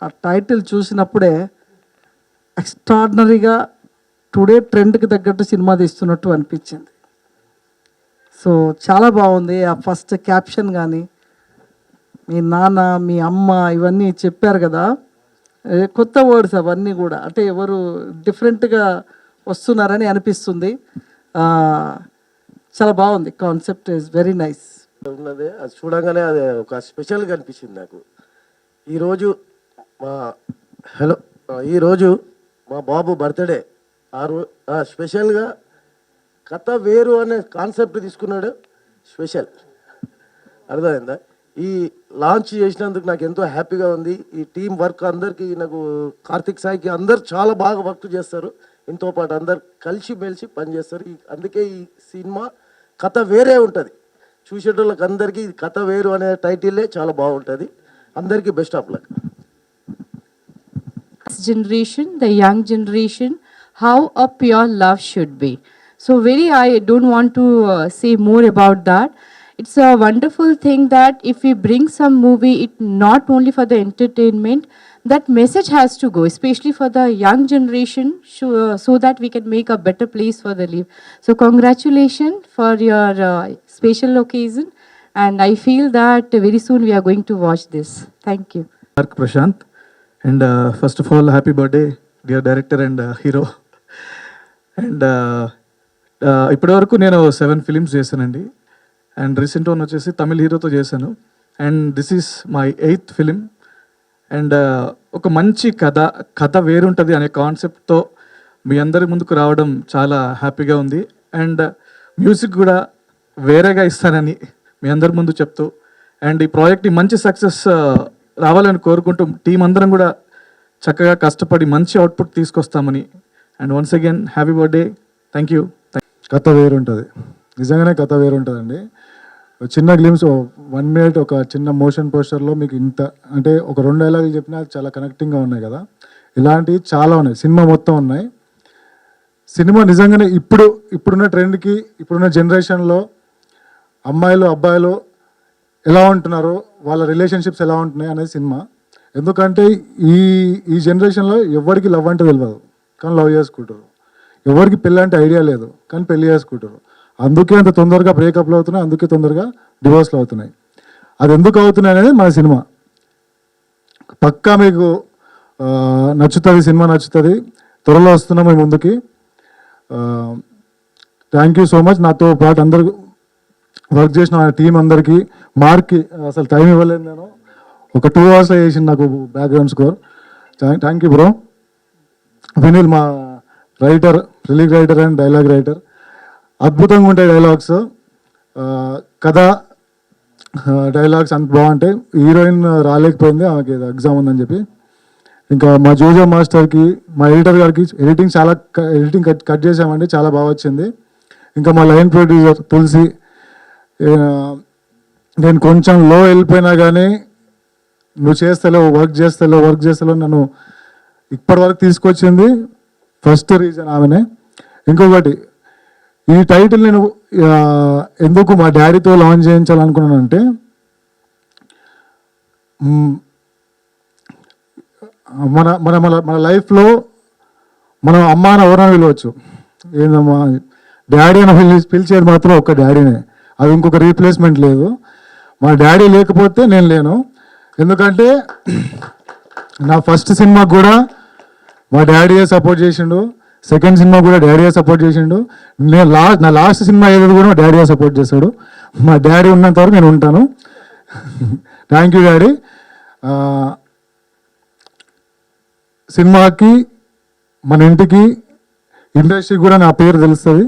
ఆ టైటిల్ చూసినప్పుడే ఎక్స్ట్రాడినరీగా టుడే ట్రెండ్కి తగ్గట్టు సినిమా తీస్తున్నట్టు అనిపించింది. సో చాలా బాగుంది. ఆ ఫస్ట్ క్యాప్షన్ కానీ మీ నాన్న మీ అమ్మ ఇవన్నీ చెప్పారు కదా, కొత్త వర్డ్స్ అవన్నీ కూడా, అంటే ఎవరు డిఫరెంట్గా వస్తున్నారని అనిపిస్తుంది. చాలా బాగుంది. కాన్సెప్ట్ ఈజ్ వెరీ నైస్ ఉన్నది. అది చూడగానే అది ఒక స్పెషల్గా అనిపించింది నాకు. ఈరోజు మా బాబు బర్త్డే. స్పెషల్గా కథ వేరు అనే కాన్సెప్ట్ తీసుకున్నాడు. స్పెషల్ అర్థమైందా? ఈ లాంచ్ చేసినందుకు నాకు ఎంతో హ్యాపీగా ఉంది. ఈ టీం వర్క్ అందరికీ, నాకు కార్తిక్ సాయికి అందరు చాలా బాగా వర్క్ చేస్తారు. ఇంతో పాటు అందరు కలిసి మెలిసి పనిచేస్తారు. అందుకే ఈ సినిమా కథ వేరే ఉంటుంది. చూసేటోళ్ళకి అందరికీ కథ వేరు అనే టైటిలే చాలా బాగుంటుంది. అందరికీ best of luck. Generation, the young generation, how a pure love should be. So I don't want to say more about that. It's a wonderful thing that if we bring some movie, it not only for the entertainment, that message has to go, especially for the young generation, so that we can make a better place for the live. So congratulations for your special occasion, and I feel that very soon we are going to watch this. Thank you. Mark Prashant, and first of all, happy birthday, dear director and hero. And ఇప్పటి వరకు నేను 7 films చేశానండి. And recent one వచ్చేసి తమిళ్ హీరోతో చేశాను. And this is my 8th film. And ఒక మంచి కథ వేరుంటుంది అనే కాన్సెప్ట్తో మీ అందరి ముందుకు రావడం చాలా హ్యాపీగా ఉంది. అండ్ మ్యూజిక్ కూడా వేరేగా ఇస్తానని మీ అందరి ముందు చెప్తూ, అండ్ ఈ ప్రాజెక్ట్ని మంచి సక్సెస్ రావాలని కోరుకుంటూ టీం అందరం కూడా చక్కగా కష్టపడి మంచి అవుట్పుట్ తీసుకొస్తామని. And once again happy birthday. Thank you. కథ వేరుంటుంది, నిజంగానే కథ వేరుంటుందండి. చిన్న గ్లిమ్స్ 1 minute ఒక చిన్న మోషన్ పోస్టర్లో మీకు ఇంత, అంటే ఒక 2 డైలాగులు చెప్పినా చాలా కనెక్టింగ్గా ఉన్నాయి కదా. ఇలాంటివి చాలా ఉన్నాయి, సినిమా మొత్తం ఉన్నాయి. సినిమా నిజంగానే ఇప్పుడున్న ట్రెండ్కి, ఇప్పుడున్న జనరేషన్లో అమ్మాయిలు అబ్బాయిలు ఎలా ఉంటున్నారు, వాళ్ళ రిలేషన్షిప్స్ ఎలా ఉంటున్నాయి అనేది సినిమా. ఎందుకంటే ఈ జనరేషన్లో ఎవరికి లవ్ అంటే తెలియదు కానీ లవ్ చేసుకుంటారు, ఎవరికి పెళ్ళి అంటే ఐడియా లేదు కానీ పెళ్ళి చేసుకుంటారు. అందుకే అంత తొందరగా బ్రేకప్లు అవుతున్నాయి, అందుకే తొందరగా డివోర్స్లు అవుతున్నాయి. అది ఎందుకు అవుతున్నాయి అనేది మన సినిమా. పక్కా మీకు నచ్చుతుంది, సినిమా నచ్చుతుంది. త్వరలో వస్తున్నాం మీ ముందుకి. Thank you so much. నాతో పాటు అందరు వర్క్ చేసిన టీం అందరికీ, మార్క్కి అసలు టైం ఇవ్వలేదు నేను, ఒక 2 hours చేసింది నాకు background score. Thank you bro. Vinil మా writer, release writer and dialogue writer. అద్భుతంగా ఉంటాయి డైలాగ్స్, కథ డైలాగ్స్ అంత బాగుంటాయి. హీరోయిన్ రాలేకపోయింది, ఆమెకి ఎగ్జామ్ ఉందని చెప్పి. ఇంకా మా జోజో మాస్టర్కి, మా ఎడిటర్ గారికి ఎడిటింగ్ కట్ చేసామండి, చాలా బాగా వచ్చింది. ఇంకా మా లైన్ ప్రొడ్యూసర్ తులసి, నేను కొంచెం లో వెళ్ళిపోయినా కానీ నువ్వు వర్క్ చేస్తలేవు నన్ను ఇప్పటి వరకు తీసుకొచ్చింది ఫస్ట్ రీజన్ ఆమెనే. ఇంకొకటి, ఈ టైటిల్ నేను ఎందుకు మా డాడీతో లాంచ్ చేయించాలనుకున్నానంటే, మన మన మన లైఫ్లో మనం అమ్మాన ఎవరైనా పిలవచ్చు, ఏందమ్మా డాడీ అని పిలిచేది మాత్రం ఒక డాడీనే, అది ఇంకొక రీప్లేస్మెంట్ లేదు. మా డాడీ లేకపోతే నేను లేను. ఎందుకంటే నా ఫస్ట్ సినిమా కూడా మా డాడీయే సపోర్ట్ చేసిండు, సెకండ్ సినిమా కూడా డాడీయే సపోర్ట్ చేసిండు, నా లాస్ట్ సినిమా ఏదో కూడా మా డాడీయే సపోర్ట్ చేశాడు. మా డాడీ ఉన్నంత వరకు నేను ఉంటాను. Thank you daddy. సినిమాకి, మన ఇంటికి, ఇండస్ట్రీకి కూడా నా పేరు తెలుస్తుంది.